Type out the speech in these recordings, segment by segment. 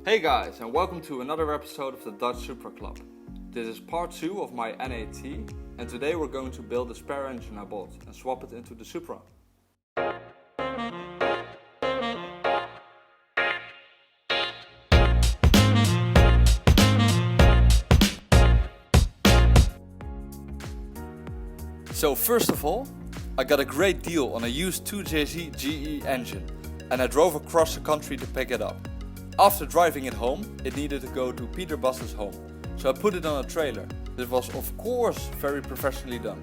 Hey guys, and welcome to another episode of the Dutch Supra Club. This is part 2 of my NAT, and today we're going to build a spare engine I bought and swap it into the Supra. So first of all, I got a great deal on a used 2JZ GE engine, and I drove across the country to pick it up. After driving it home, it needed to go to Pieter home, so I put it on a trailer. This was of course very professionally done.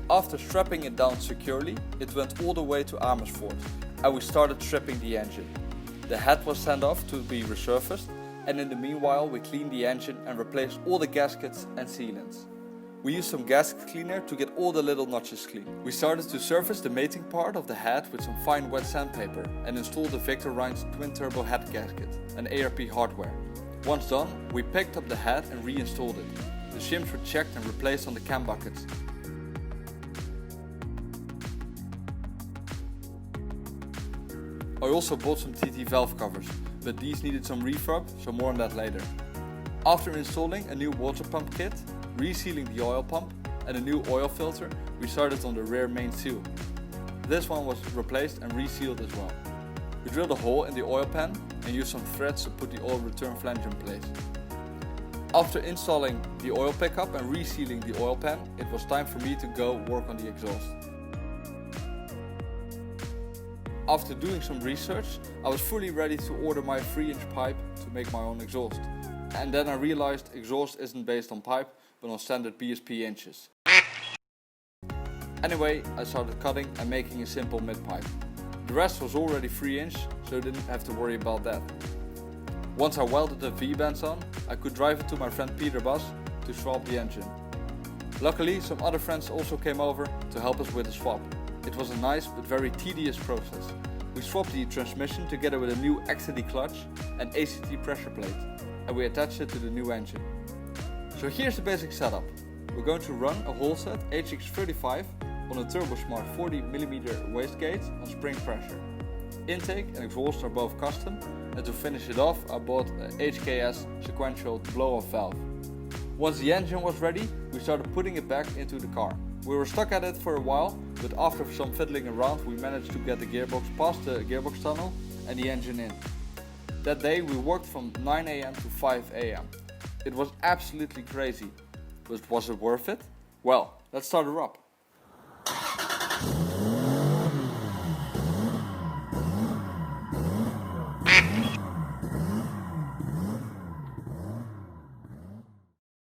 After strapping it down securely, it went all the way to Amersfoort, and we started stripping the engine. The head was sent off to be resurfaced, and in the meanwhile we cleaned the engine and replaced all the gaskets and sealants. We used some gasket cleaner to get all the little notches clean. We started to surface the mating part of the head with some fine wet sandpaper and installed the Victor Rhein's twin turbo head gasket and ARP hardware. Once done, we picked up the head and reinstalled it. The shims were checked and replaced on the cam buckets. I also bought some TT valve covers, but these needed some refurb, so more on that later. After installing a new water pump kit, resealing the oil pump and a new oil filter, we started on the rear main seal. This one was replaced and resealed as well. We drilled a hole in the oil pan and used some threads to put the oil return flange in place. After installing the oil pickup and resealing the oil pan, it was time for me to go work on the exhaust. After doing some research, I was fully ready to order my 3-inch pipe to make my own exhaust. And then I realized exhaust isn't based on pipe, but on standard BSP inches. Anyway, I started cutting and making a simple mid-pipe. The rest was already 3-inch, so I didn't have to worry about that. Once I welded the V-bands on, I could drive it to my friend Pieter to swap the engine. Luckily, some other friends also came over to help us with the swap. It was a nice but very tedious process. We swapped the transmission together with a new XTD clutch and ACT pressure plate, and we attached it to the new engine. So here's the basic setup. We're going to run a Holset HX35 on a TurboSmart 40mm wastegate on spring pressure. Intake and exhaust are both custom, and to finish it off I bought a HKS sequential blow-off valve. Once the engine was ready, we started putting it back into the car. We were stuck at it for a while, but after some fiddling around we managed to get the gearbox past the gearbox tunnel and the engine in. That day we worked from 9 AM to 5 AM. It was absolutely crazy, but was it worth it? Well, let's start her up.